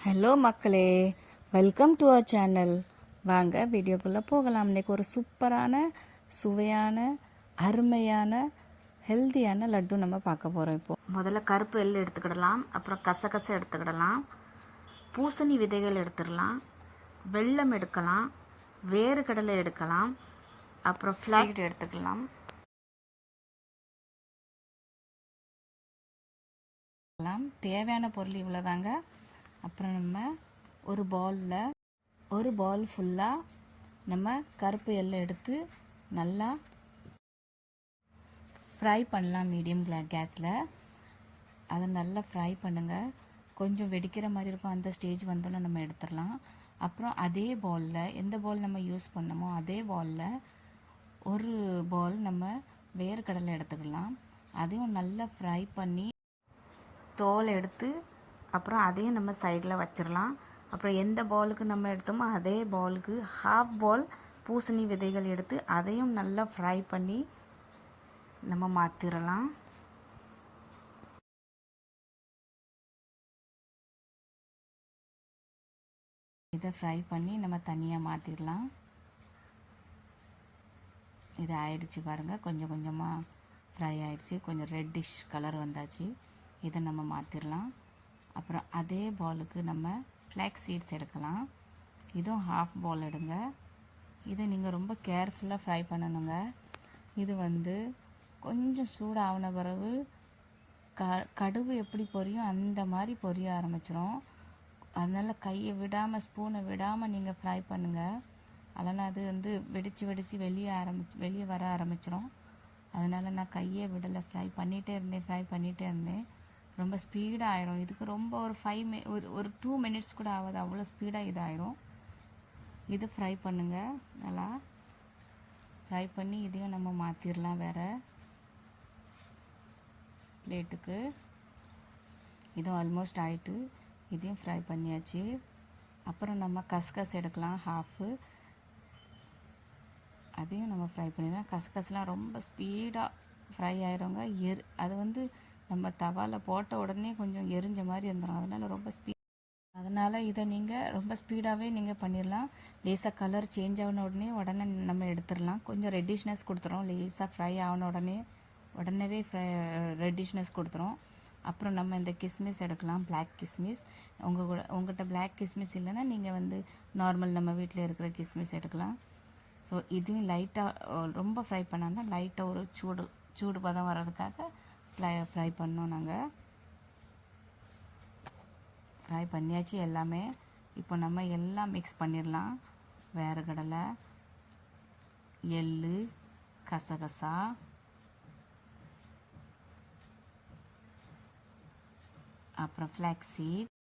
Hello மக்களே, welcome to our channel. வாங்க வீடியோக்குள்ளே போகலாம். இன்றைக்கி ஒரு சூப்பரான சுவையான அருமையான ஹெல்த்தியான லட்டு நம்ம பார்க்க போகிறோம். இப்போது முதல்ல கருப்பு எள்ளு எடுத்துக்கிடலாம், அப்புறம் கசகசை எடுத்துக்கிடலாம், பூசணி விதைகள் எடுத்துடலாம், வெல்லம் எடுக்கலாம், வேர்க்கடலை எடுக்கலாம், அப்புறம் ஃப்ளாக் எடுத்துக்கலாம். தேவையான பொருள் இவ்வளோதாங்க. அப்புறம் நம்ம ஒரு பால் ஃபுல்லாக நம்ம கருப்பு எள்ளை எடுத்து நல்லா ஃப்ரை பண்ணலாம். மீடியம் கேஸில் அதை நல்லா ஃப்ரை பண்ணுங்கள். கொஞ்சம் வெடிக்கிற மாதிரி இருக்கும். அந்த ஸ்டேஜ் வந்தோன்னே நம்ம எடுத்துடலாம். அப்புறம் அதே பாலில் எந்த பால் நம்ம யூஸ் பண்ணமோ அதே பாலில் ஒரு பால் நம்ம வேர்க்கடலை எடுத்துக்கலாம். அதையும் நல்லா ஃப்ரை பண்ணி தோல் எடுத்து அப்புறம் அதையும் நம்ம சைடில் வச்சிடலாம். அப்புறம் எந்த பாலுக்கு நம்ம எடுத்தோமோ அதே பாலுக்கு ஹாஃப் பால் பூசணி விதைகள் எடுத்து அதையும் நல்லா ஃப்ரை பண்ணி நம்ம மாற்றிடலாம். இதை ஃப்ரை பண்ணி நம்ம தனியாக மாற்றிடலாம். இது ஆயிடுச்சு பாருங்கள், கொஞ்சம் கொஞ்சமாக ஃப்ரை ஆயிடுச்சு, கொஞ்சம் ரெட்டிஷ் கலர் வந்தாச்சு. இதை நம்ம மாற்றிடலாம். அப்புறம் அதே பாலுக்கு நம்ம ஃப்ளாக்ஸ் சீட்ஸ் எடுக்கலாம். இதுவும் ஹாஃப் பால் எடுங்க. இதை நீங்கள் ரொம்ப கேர்ஃபுல்லாக ஃப்ரை பண்ணணுங்க. இது கொஞ்சம் சூடாகின பிறகு கடுகு எப்படி பொரியும் அந்த மாதிரி பொரிய ஆரம்பிச்சிடும். அதனால் கையை விடாமல் ஸ்பூனை விடாமல் நீங்கள் ஃப்ரை பண்ணுங்கள். இல்லைனா அது வெடித்து வெளியே வர ஆரம்பிச்சிடும். அதனால் நான் கையை விடலை, ஃப்ரை பண்ணிகிட்டே இருந்தேன். ரொம்ப ஸ்பீடாக ஆயிரும். இதுக்கு ரொம்ப ஒரு 2 மினிட்ஸ் கூட ஆகாது, அவ்வளோ ஸ்பீடாக இதாயிரும். இது ஃப்ரை பண்ணுங்கள். நல்லா ஃப்ரை பண்ணி இதையும் நம்ம மாற்றிடலாம் வேறு பிளேட்டுக்கு. இதுவும் ஆல்மோஸ்ட் ஆகிட்டு, இதையும் ஃப்ரை பண்ணியாச்சு. அப்புறம் நம்ம கஸ்கஸ் எடுக்கலாம், ஹாஃபு. அதையும் நம்ம ஃப்ரை பண்ணிடலாம். கஸ்கஸ்லாம் ரொம்ப ஸ்பீடாக ஃப்ரை ஆயிருங்க. அது நம்ம தவாவில் போட்ட உடனே கொஞ்சம் எரிஞ்ச மாதிரி இருந்துடும். அதனால் இதை நீங்கள் ரொம்ப ஸ்பீடாகவே நீங்கள் பண்ணிடலாம். லேசாக கலர் சேஞ்ச் ஆகின உடனே நம்ம எடுத்துடலாம். கொஞ்சம் ரெட்டிஷ்னஸ் கொடுத்துரும். லேசாக ஃப்ரை ஆகின உடனே ரெட்டிஷ்னஸ் கொடுத்துரும். அப்புறம் நம்ம இந்த கிஸ்மிஸ் எடுக்கலாம், பிளாக் கிஸ்மிஸ். உங்கள்கிட்ட பிளாக் கிஸ்மிஸ் இல்லைன்னா நீங்கள் நார்மல் நம்ம வீட்டில் இருக்கிற கிஸ்மிஸ் எடுக்கலாம். ஸோ இதையும் லைட்டாக ரொம்ப ஃப்ரை பண்ணோன்னா லைட்டாக ஒரு சூடு பதம் வர்றதுக்காக ஃப்ரை பண்ணோம். நாங்கள் ஃப்ரை பண்ணியாச்சு எல்லாமே. இப்போ நம்ம எல்லாம் மிக்ஸ் பண்ணிடலாம். வேர்க்கடலை, எள்ளு, கசகசா, அப்புறம் ஃப்ளாக்ஸ் சீட்,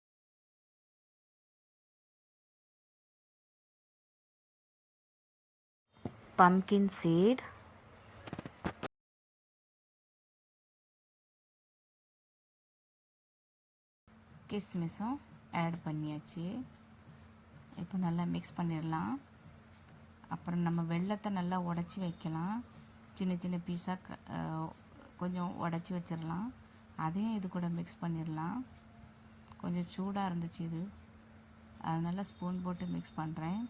பம்கின் சீட், கிஸ்மிஸும் ஆட் பண்ணியாச்சு. இப்போ நல்லா மிக்ஸ் பண்ணிடலாம். அப்புறம் நம்ம வெல்லத்தை நல்லா உடச்சி வைக்கலாம். சின்ன சின்ன பீஸாக கொஞ்சம் உடச்சி வச்சிடலாம். அதையும் இது கூட மிக்ஸ் பண்ணிடலாம். கொஞ்சம் சூடாக இருந்துச்சு இது, அதனால் ஸ்பூன் போட்டு மிக்ஸ் பண்ணுறேன்.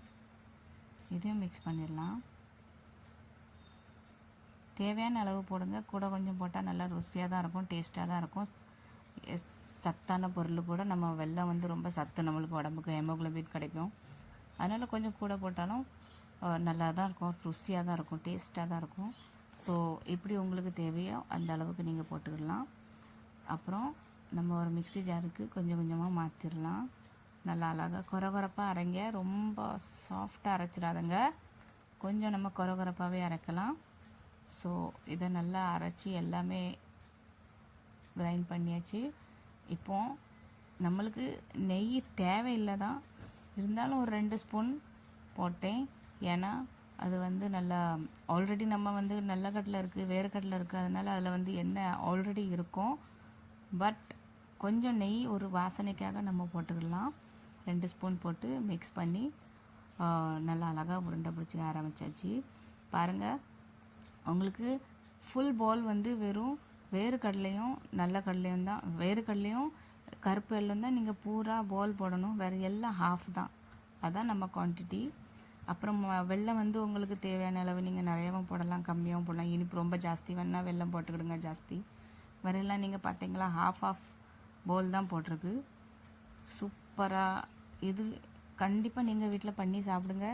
இதையும் மிக்ஸ் பண்ணிடலாம். தேவையான அளவு போடுங்க. கூட கொஞ்சம் போட்டால் நல்லா ருசியாக தான் இருக்கும், டேஸ்ட்டாக தான் இருக்கும். சத்தான பொருள் கூட. நம்ம வெல்லம் ரொம்ப சத்து, நம்மளுக்கு உடம்புக்கு ஹெமோக்ளோபின் கிடைக்கும். அதனால் கொஞ்சம் கூட போட்டாலும் நல்லா தான் இருக்கும், ருசியாக தான் இருக்கும், டேஸ்ட்டாக தான் இருக்கும். ஸோ எப்படி உங்களுக்கு தேவையோ அந்த அளவுக்கு நீங்கள் போட்டுக்கலாம். அப்புறம் நம்ம ஒரு மிக்ஸி ஜாருக்கு கொஞ்சம் கொஞ்சமாக மாற்றிடலாம். நல்லா அழகாக கொரகொரப்பாக அரைங்க, ரொம்ப சாஃப்டாக அரைச்சிடாதங்க. கொஞ்சம் நம்ம கொரகொரப்பாகவே அரைக்கலாம். ஸோ இதை நல்லா அரைச்சி எல்லாமே கிரைண்ட் பண்ணியாச்சு. இப்போது நம்மளுக்கு நெய் தேவையில்லை தான், இருந்தாலும் ஒரு 2 ஸ்பூன் போட்டேன். ஏன்னா அது நல்லா ஆல்ரெடி நம்ம நல்லக்கடலை இருக்குது, வேர்க்கடலை இருக்குது, அதனால் அதில் எண்ணெய் ஆல்ரெடி இருக்கும். பட் கொஞ்சம் நெய் ஒரு வாசனைக்காக நம்ம போட்டுக்கலாம். 2 ஸ்பூன் போட்டு மிக்ஸ் பண்ணி நல்லா அழகாக உருண்டை பிடிச்சி ஆரம்பித்தாச்சு. பாருங்கள், உங்களுக்கு ஃபுல் பால் வெறும் வேர்க்கடலையும் நல்ல கடலையும் தான், வேர்க்கடலையும் கருப்பு எள்ளும் தான் நீங்கள் பூரா பால் போடணும், வேறு எல்லாம் ஹாஃப் தான். அதான் நம்ம குவான்டிட்டி. அப்புறம் வெல்லம் வந்து உங்களுக்கு தேவையான அளவு நீங்கள் நிறையாவும் போடலாம், கம்மியாகவும் போடலாம். இனிப்பு ரொம்ப ஜாஸ்தி வேணால் வெல்லம் போட்டுக்கிடுங்க ஜாஸ்தி. வேறெல்லாம் நீங்கள் பார்த்தீங்களா ஆஃப் பவுல் தான் போட்டிருக்கு. சூப்பராக இது கண்டிப்பாக நீங்கள் வீட்டில் பண்ணி சாப்பிடுங்க.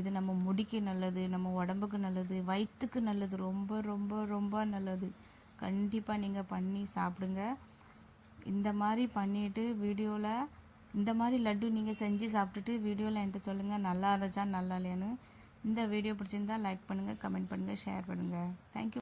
இது நம்ம முடிக்கு நல்லது, நம்ம உடம்புக்கு நல்லது, வயிற்றுக்கு நல்லது, ரொம்ப ரொம்ப ரொம்ப நல்லது. கண்டிப்பாக நீங்கள் பண்ணி சாப்பிடுங்க. இந்த மாதிரி பண்ணிவிட்டு வீடியோவில் இந்த மாதிரி லட்டு நீங்கள் செஞ்சு சாப்பிட்டுட்டு வீடியோவில் என்கிட்ட சொல்லுங்கள் நல்லா இருந்துச்சா நல்லா இல்லையான்னு. இந்த வீடியோ பிடிச்சிருந்தா லைக் பண்ணுங்கள், கமெண்ட் பண்ணுங்கள், ஷேர் பண்ணுங்கள். தேங்க்யூ.